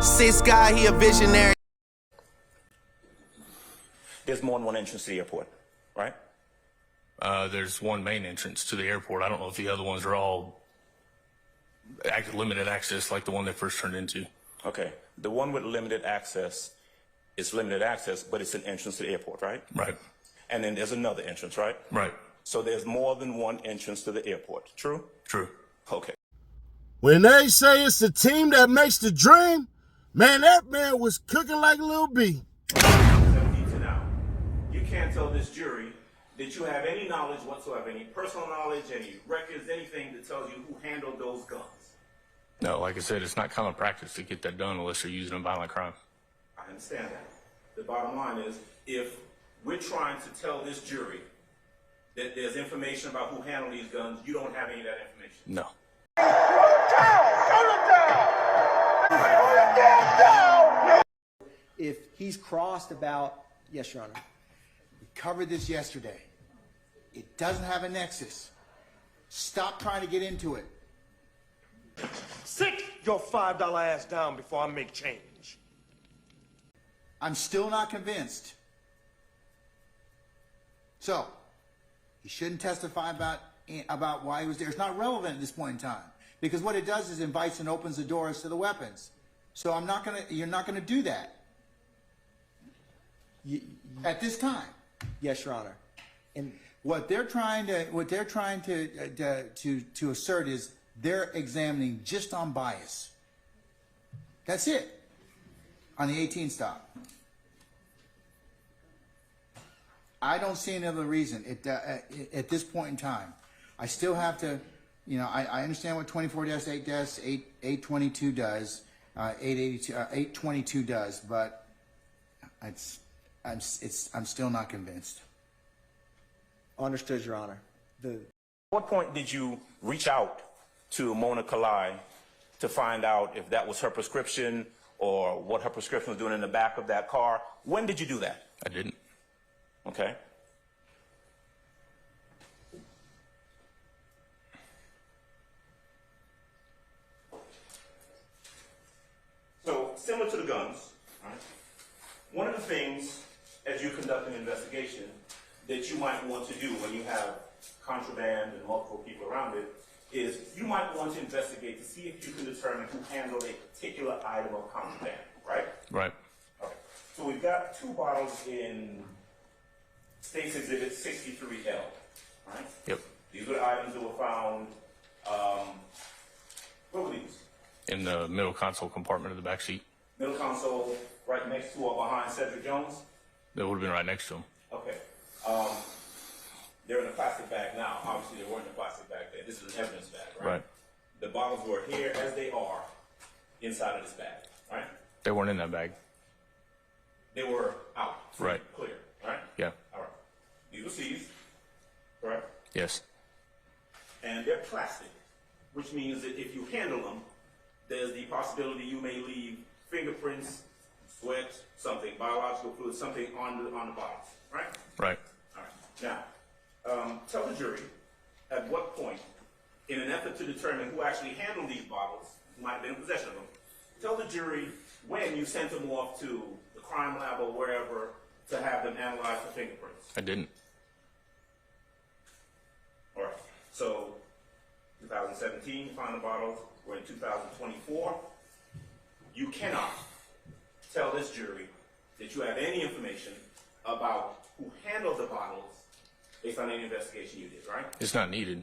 Six guy, he a visionary. There's more than one entrance to the airport, right? There's one main entrance to the airport. I don't know if the other ones are all limited access like the one they first turned into. Okay. The one with limited access is limited access, but it's an entrance to the airport, right? Right. And then there's another entrance, right? Right. So there's more than one entrance to the airport. True? True. Okay. When they say it's the team that makes the dream, man, that man was cooking like a little bee. 17 to now. You can't tell this jury that you have any knowledge whatsoever, any personal knowledge, any records, anything that tells you who handled those guns. No, like I said, it's not common practice to get that done unless you're using a violent crime. I understand that. The bottom line is, if we're trying to tell this jury that there's information about who handled these guns, you don't have any of that information. No. If he's crossed about, yes, Your Honor. We covered this yesterday. It doesn't have a nexus. Stop trying to get into it. Sit your $5 ass down before I make change. I'm still not convinced. So, he shouldn't testify about why he was there. It's not relevant at this point in time, because what it does is invites and opens the doors to the weapons. So you're not gonna do that at this time. Yes, Your Honor. And What they're trying to assert is they're examining just on bias. That's it. On the 18 stop. I don't see another reason at this point in time. I still have to, I understand what 24-8 does, 822 does, 822 does, but I'm still not convinced. understood, Your Honor. At what point did you reach out to Mona Kalai to find out if that was her prescription or what her prescription was doing in the back of that car? When did you do that? I didn't. Okay. So, similar to the guns, right? One of the things, as you conduct an investigation, that you might want to do when you have contraband and multiple people around it, is you might want to investigate to see if you can determine who handled a particular item of contraband, right? Right. Okay. So we've got two bottles in State's Exhibit 63L, right? Yep. These were the items that were found, what were these? In the middle console compartment of the back seat. Middle console, right next to or behind Cedric Jones? That would have been right next to him. Okay. They're in a plastic bag now. Obviously, they weren't in a plastic bag then. This is an evidence bag, right? Right. The bottles were here as they are inside of this bag, right? They weren't in that bag. They were out. Right. Clear, right? Yeah. All right. These were seized, correct? Yes. And they're plastic, which means that if you handle them, there's the possibility you may leave fingerprints, sweat, something, biological fluid, something on the bottles, right? Right. All right. Now, tell the jury at what point, in an effort to determine who actually handled these bottles, who might have been in possession of them, tell the jury when you sent them off to the crime lab or wherever to have them analyze for fingerprints. I didn't. All right. So, 2017, you found the bottles. We're in 2024. You cannot tell this jury that you have any information about who handled the bottles based on any investigation you did, right? It's not needed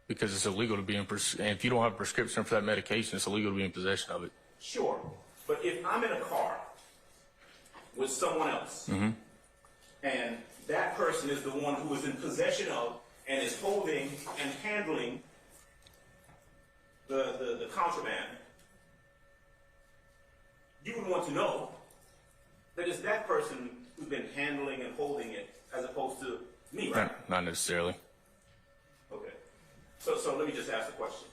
because it's illegal to be in, and if you don't have a prescription for that medication, it's illegal to be in possession of it. Sure. But if I'm in a car with someone else, and that person is the one who is in possession of and is holding and handling the contraband, you would want to know that it's that person who's been handling and holding it as opposed to me, right? Not necessarily. Okay. So let me just ask the question.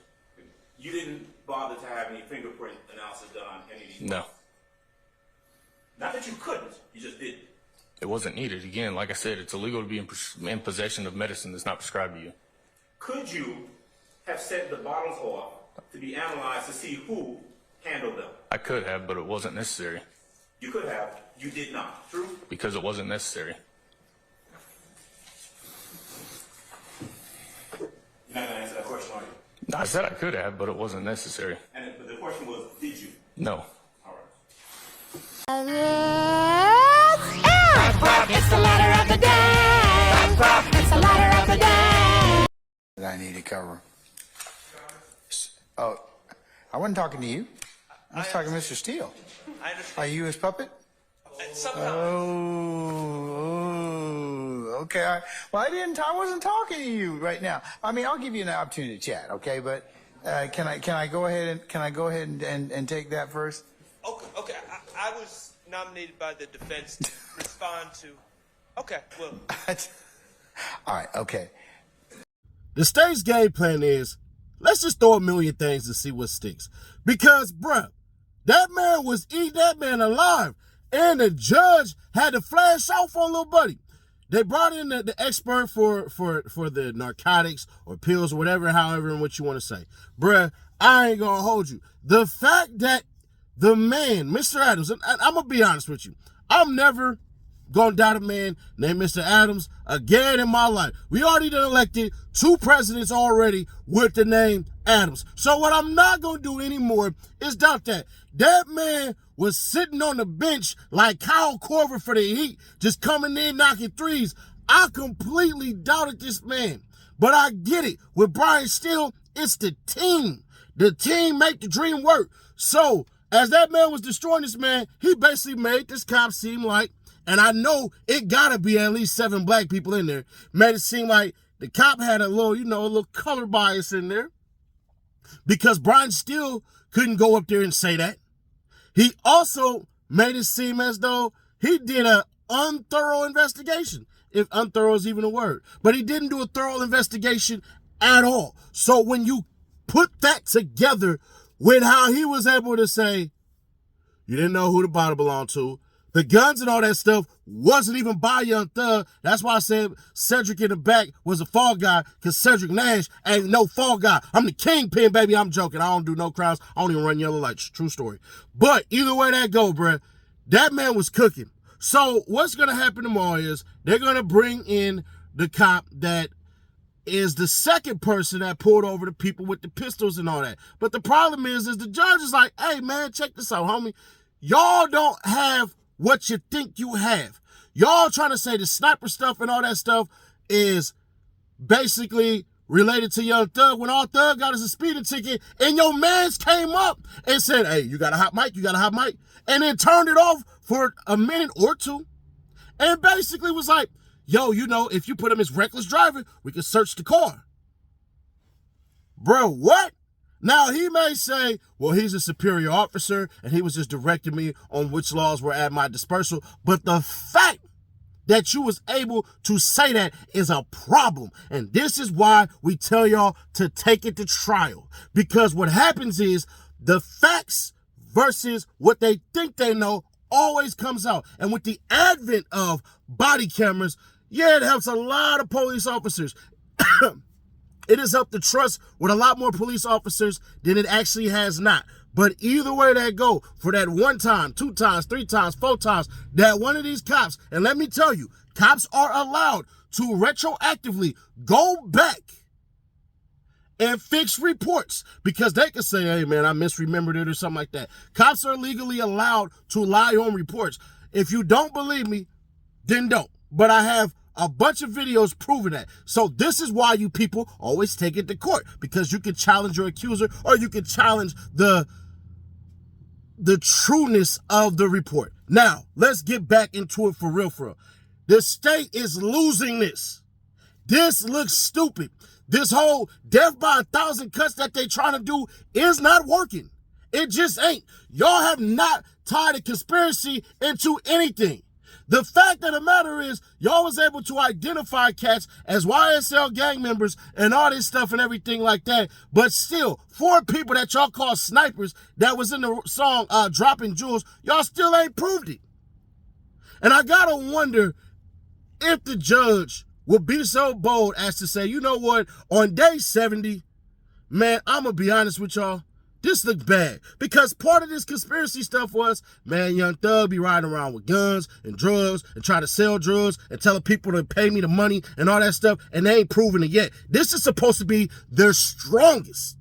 You didn't bother to have any fingerprint analysis done on any of these? No. Not that you couldn't, you just didn't. It wasn't needed. Again, like I said, it's illegal to be in possession of medicine that's not prescribed to you. Could you have sent the bottles off to be analyzed to see who handled them? I could have, but it wasn't necessary You could have. You did not. True? because it wasn't necessary. You're not going to answer that question, are you? I said I could have, but it wasn't necessary. And the question was, did you? No. All right. It's the letter of the day. It's the letter of the day. That I need to cover. Oh, I wasn't talking to you. I was talking to Mr. Steele. I understand. Are you his puppet? Sometimes. Oh, okay. I wasn't talking to you right now. I mean, I'll give you an opportunity to chat, okay? But can I go ahead and take that first? Okay. I was nominated by the defense to respond to. Okay, well. All right, okay. The state's game plan is, let's just throw a million things to see what sticks. Because, bruh, that man was eating that man alive. And the judge had to flash off on little buddy. They brought in the expert for the narcotics or pills or whatever, however in what you want to say. Bruh, I ain't gonna hold you. The fact that the man, Mr. Adams, and I'm gonna be honest with you, I'm never gonna doubt a man named Mr. Adams again in my life. We already done elected 2 presidents already with the name Adams. So what I'm not gonna do anymore is doubt that. That man was sitting on the bench like Kyle Korver for the Heat, just coming in knocking threes. I completely doubted this man. But I get it. With Brian Steele, it's the team. The team make the dream work. So as that man was destroying this man, he basically made this cop seem like, and I know it gotta be at least 7 black people in there, made it seem like the cop had a little color bias in there, because Brian Steele couldn't go up there and say that. He also made it seem as though he did a unthorough investigation, if unthorough is even a word. But he didn't do a thorough investigation at all. So when you put that together with how he was able to say, you didn't know who the bottle belonged to, the guns and all that stuff wasn't even by Young Thug. That's why I said Cedric in the back was a fall guy, because Cedric Nash ain't no fall guy. I'm the kingpin, baby. I'm joking. I don't do no crimes. I don't even run yellow lights. True story. But either way that go, bruh, that man was cooking. So what's going to happen tomorrow is they're going to bring in the cop that is the second person that pulled over the people with the pistols and all that. But the problem is the judge is like, hey, man, check this out, homie. Y'all don't have what you think you have. Y'all trying to say the sniper stuff and all that stuff is basically related to Young Thug, when all Thug got is a speeding ticket, and your mans came up and said, hey, you got a hot mic, and then turned it off for a minute or two, and basically was like, yo, if you put him as reckless driving, we can search the car. Bro, what? Now, he may say, well, he's a superior officer, and he was just directing me on which laws were at my dispersal. But the fact that you was able to say that is a problem. And this is why we tell y'all to take it to trial. Because what happens is the facts versus what they think they know always comes out. And with the advent of body cameras, yeah, it helps a lot of police officers. It has helped the trust with a lot more police officers than it actually has not. But either way that go, for that 1 time, 2 times, 3 times, 4 times, that one of these cops, and let me tell you, cops are allowed to retroactively go back and fix reports, because they can say, hey man, I misremembered it or something like that. Cops are legally allowed to lie on reports. If you don't believe me, then don't. But I have a bunch of videos proving that. So this is why you people always take it to court, because you can challenge your accuser, or you can challenge the trueness of the report. Now, let's get back into it for real. The state is losing this. This looks stupid. This whole death by 1,000 cuts that they trying to do is not working. It just ain't. Y'all have not tied a conspiracy into anything. The fact of the matter is, y'all was able to identify cats as YSL gang members and all this stuff and everything like that. But still, 4 people that y'all call snipers that was in the song Dropping Jewels, y'all still ain't proved it. And I gotta wonder if the judge will be so bold as to say, you know what, on day 70, man, I'm gonna be honest with y'all, This looked bad because part of this conspiracy stuff was, man, Young Thug be riding around with guns and drugs and try to sell drugs and telling people to pay me the money and all that stuff, and they ain't proven it yet. This is supposed to be their strongest,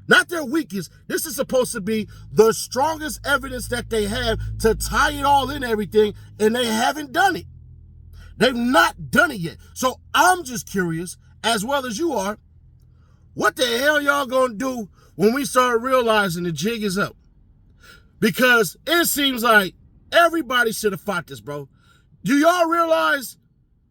not their weakest. This is supposed to be the strongest evidence that they have to tie it all in everything, and they haven't done it. They've not done it yet. So I'm just curious, as well as you are, what the hell y'all gonna do when we start realizing the jig is up? Because it seems like everybody should have fought this, bro. Do y'all realize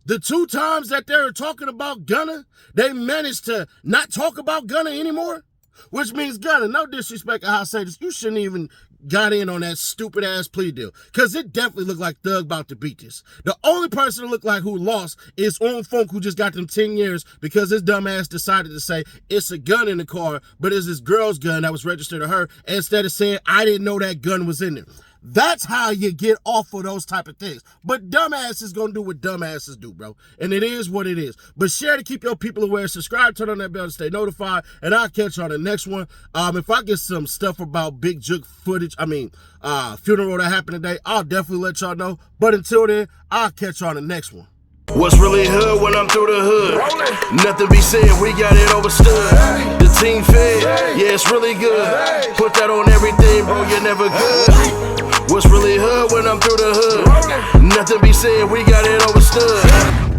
the 2 times that they were talking about Gunna, they managed to not talk about Gunna anymore? Which means, Gunna, no disrespect to how I say this, you shouldn't even got in on that stupid ass plea deal. Because it definitely looked like Thug about to beat this. The only person that looked like who lost is On Funk, who just got them 10 years because his dumb ass decided to say it's a gun in the car, but it's this girl's gun that was registered to her, instead of saying I didn't know that gun was in there. That's how you get off of those type of things. But dumbasses gonna do what dumbasses do, bro. And it is what it is. But share to keep your people aware. Subscribe, turn on that bell to stay notified. And I'll catch you on the next one. If I get some stuff about Big Juke footage, funeral that happened today, I'll definitely let y'all know. But until then, I'll catch you on the next one. What's really hood when I'm through the hood? Nothing be said, we got it overstood. The team fed, yeah, it's really good. Put that on everything, bro, you're never good. What's really hood when I'm through the hood? Nothing be said, we got it overstood.